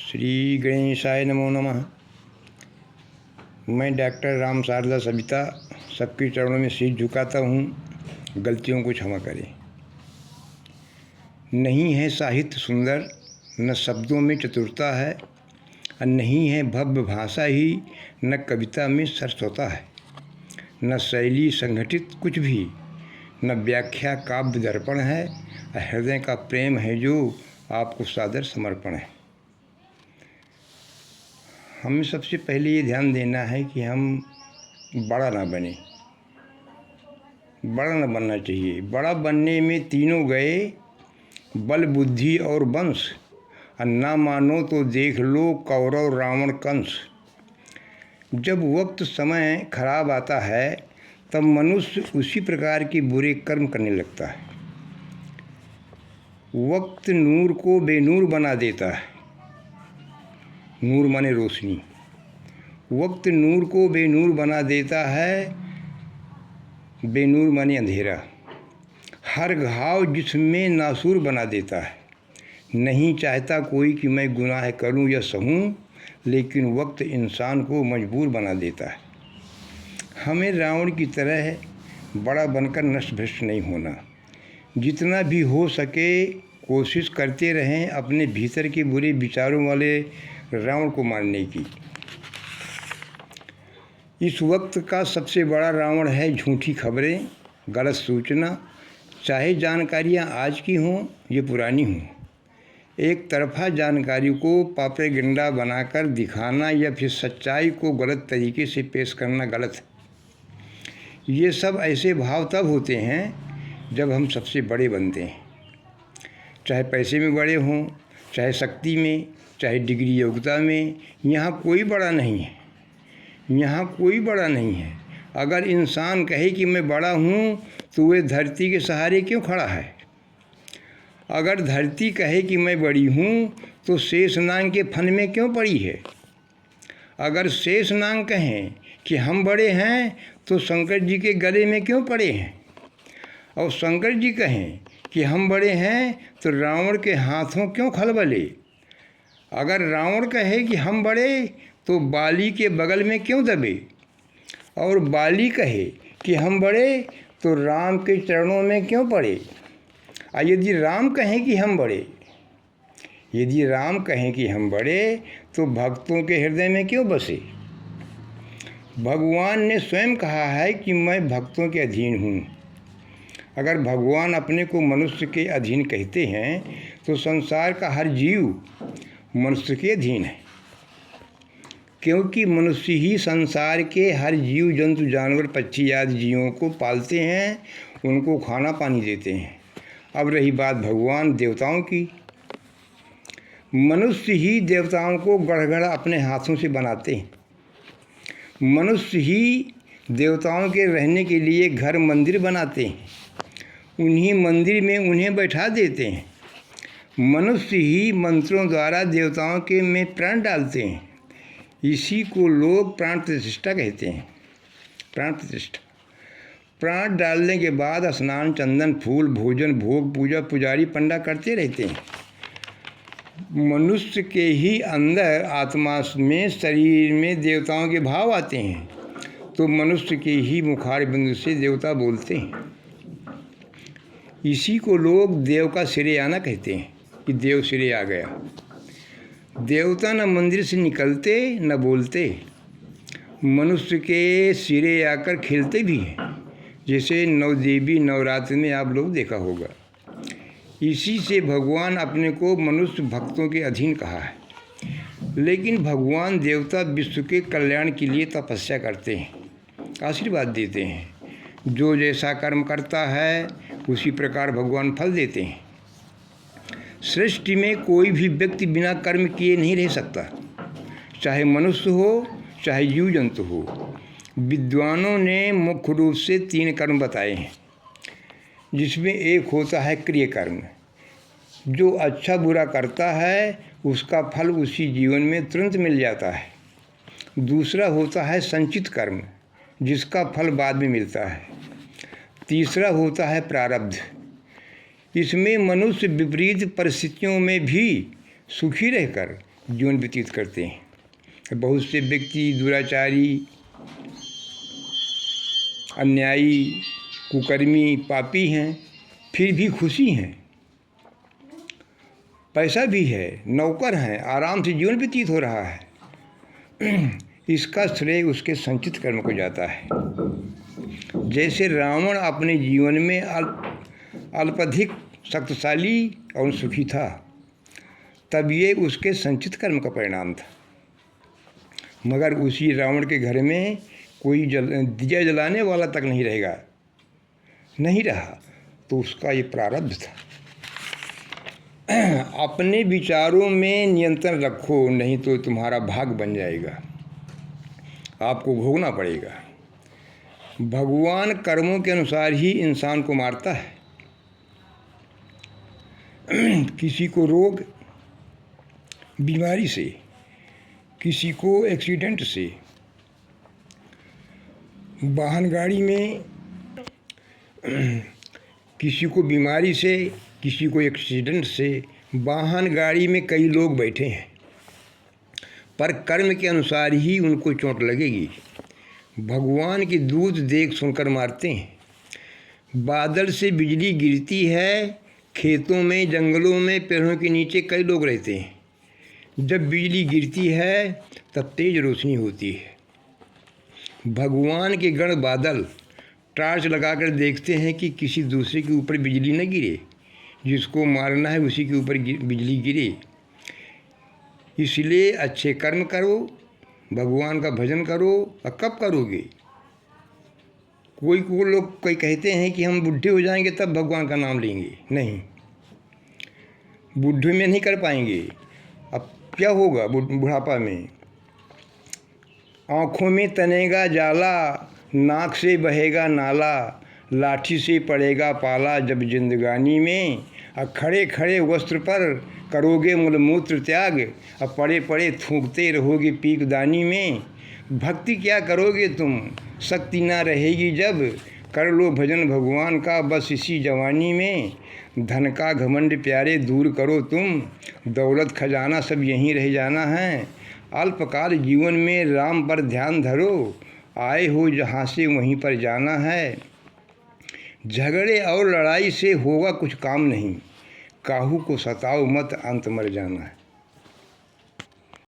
श्री गणेशाय नमो नमः। मैं डॉक्टर राम शारदा सविता सबके चरणों में सिर झुकाता हूँ। गलतियों को क्षमा करें। नहीं है साहित्य सुंदर, न शब्दों में चतुरता है, और नहीं है भव्य भाषा ही, न कविता में सरस्वता है। न शैली संगठित कुछ भी, न व्याख्या काव्य दर्पण है। हृदय का प्रेम है जो आपको सादर समर्पण है। हमें सबसे पहले ये ध्यान देना है कि हम बड़ा ना बने, बड़ा ना बनना चाहिए। बड़ा बनने में तीनों गए, बल बुद्धि और वंश। और ना मानो तो देख लो कौरव रावण कंस। जब वक्त समय खराब आता है तब मनुष्य उसी प्रकार के बुरे कर्म करने लगता है। वक्त नूर को बेनूर बना देता है। नूर माने रोशनी। वक्त नूर को बेनूर बना देता है, बेनूर माने अंधेरा। हर घाव जिसमें नासूर बना देता है। नहीं चाहता कोई कि मैं गुनाह करूं या सहूं, लेकिन वक्त इंसान को मजबूर बना देता है। हमें रावण की तरह बड़ा बनकर नष्ट भ्रष्ट नहीं होना। जितना भी हो सके कोशिश करते रहें अपने भीतर के बुरे विचारों वाले रावण को मारने की। इस वक्त का सबसे बड़ा रावण है झूठी खबरें, गलत सूचना। चाहे जानकारियां आज की हों ये पुरानी हों, एक तरफा जानकारी को पापेगंडा बनाकर दिखाना या फिर सच्चाई को गलत तरीके से पेश करना गलत है। ये सब ऐसे भाव तब होते हैं जब हम सबसे बड़े बनते हैं। चाहे पैसे में बड़े हों, चाहे शक्ति में, चाहे डिग्री योग्यता में। यहाँ कोई बड़ा नहीं है, यहाँ कोई बड़ा नहीं है। अगर इंसान कहे कि मैं बड़ा हूँ तो वह धरती के सहारे क्यों खड़ा है? अगर धरती कहे कि मैं बड़ी हूँ तो शेषनाग के फन में क्यों पड़ी है? अगर शेषनाग कहें कि हम बड़े हैं तो शंकर जी के गले में क्यों पड़े हैं? और शंकर जी कहें कि हम बड़े हैं तो रावण के हाथों क्यों खलबले? अगर रावण कहे कि हम बड़े तो बाली के बगल में क्यों दबे? और बाली कहे कि हम बड़े तो राम के चरणों में क्यों पड़े? और यदि राम कहें कि हम बड़े, यदि राम कहें कि हम बड़े तो भक्तों के हृदय में क्यों बसे? भगवान ने स्वयं कहा है कि मैं भक्तों के अधीन हूँ। अगर भगवान अपने को मनुष्य के अधीन कहते हैं तो संसार का हर जीव मनुष्य के अधीन है, क्योंकि मनुष्य ही संसार के हर जीव जंतु जानवर पक्षी आदि जीवों को पालते हैं, उनको खाना पानी देते हैं। अब रही बात भगवान देवताओं की, मनुष्य ही देवताओं को गढ़ अपने हाथों से बनाते हैं। मनुष्य ही देवताओं के रहने के लिए घर मंदिर बनाते हैं, उन्हीं मंदिर में उन्हें बैठा देते हैं। मनुष्य ही मंत्रों द्वारा देवताओं के में प्राण डालते हैं। इसी को लोग प्राण प्रतिष्ठा कहते हैं। प्राण प्रतिष्ठा। प्राण डालने के बाद स्नान, चंदन, फूल, भोजन, भोग, पूजा पुजारी पंडा करते रहते हैं। मनुष्य के ही अंदर आत्मा में, शरीर में देवताओं के भाव आते हैं तो मनुष्य के ही मुखार बिंदु से देवता बोलते हैं। इसी को लोग देव का सिरे आना कहते हैं कि देव सिरे आ गया। देवता न मंदिर से निकलते न बोलते, मनुष्य के सिरे आकर खेलते भी हैं, जैसे नवदेवी नवरात्र में आप लोग देखा होगा। इसी से भगवान अपने को मनुष्य भक्तों के अधीन कहा है। लेकिन भगवान देवता विश्व के कल्याण के लिए तपस्या करते हैं, आशीर्वाद देते हैं। जो जैसा कर्म करता है उसी प्रकार भगवान फल देते हैं। सृष्टि में कोई भी व्यक्ति बिना कर्म किए नहीं रह सकता, चाहे मनुष्य हो चाहे जीव जंतु हो। विद्वानों ने मुख्य रूप से 3 कर्म बताए हैं, जिसमें एक होता है क्रिय कर्म। जो अच्छा बुरा करता है उसका फल उसी जीवन में तुरंत मिल जाता है। दूसरा होता है संचित कर्म, जिसका फल बाद में मिलता है। तीसरा होता है प्रारब्ध। इसमें मनुष्य विपरीत परिस्थितियों में भी सुखी रहकर जीवन व्यतीत करते हैं। बहुत से व्यक्ति दुराचारी, अन्यायी, कुकर्मी, पापी हैं, फिर भी खुशी हैं, पैसा भी है, नौकर हैं, आराम से जीवन व्यतीत हो रहा है। इसका श्रेय उसके संचित कर्म को जाता है। जैसे रावण अपने जीवन में अल्पाधिक शक्तिशाली और सुखी था, तब ये उसके संचित कर्म का परिणाम था। मगर उसी रावण के घर में कोई दिया जलाने वाला तक नहीं रहा, तो उसका ये प्रारब्ध था। अपने विचारों में नियंत्रण रखो, नहीं तो तुम्हारा भाग बन जाएगा, आपको भोगना पड़ेगा। भगवान कर्मों के अनुसार ही इंसान को मारता है। किसी को रोग बीमारी से, किसी को एक्सीडेंट से, वाहन गाड़ी में किसी को बीमारी से, किसी को एक्सीडेंट से। वाहन गाड़ी में कई लोग बैठे हैं, पर कर्म के अनुसार ही उनको चोट लगेगी। भगवान की दूत देख सुनकर मारते हैं। बादल से बिजली गिरती है, खेतों में, जंगलों में, पेड़ों के नीचे कई लोग रहते हैं। जब बिजली गिरती है तब तेज रोशनी होती है। भगवान के गण बादल टॉर्च लगाकर देखते हैं कि किसी दूसरे के ऊपर बिजली न गिरे, जिसको मारना है उसी के ऊपर बिजली गिरे। इसलिए अच्छे कर्म करो, भगवान का भजन करो। और कब करोगे? कोई लोग कहते हैं कि हम बुढ़े हो जाएंगे तब भगवान का नाम लेंगे। नहीं, बुढ़े में नहीं कर पाएंगे। अब क्या होगा बुढ़ापा में? आँखों में तनेगा जाला, नाक से बहेगा नाला, लाठी से पड़ेगा पाला जब जिंदगानी में। और खड़े खड़े वस्त्र पर करोगे मूलमूत्र त्याग, और पड़े पड़े थूकते रहोगे पीकदानी में। भक्ति क्या करोगे तुम, शक्ति ना रहेगी जब, कर लो भजन भगवान का बस इसी जवानी में। धन का घमंड प्यारे दूर करो तुम, दौलत खजाना सब यहीं रह जाना है। अल्पकाल जीवन में राम पर ध्यान धरो, आए हो जहाँ से वहीं पर जाना है। झगड़े और लड़ाई से होगा कुछ काम नहीं, काहू को सताओ मत, अंत मर जाना है।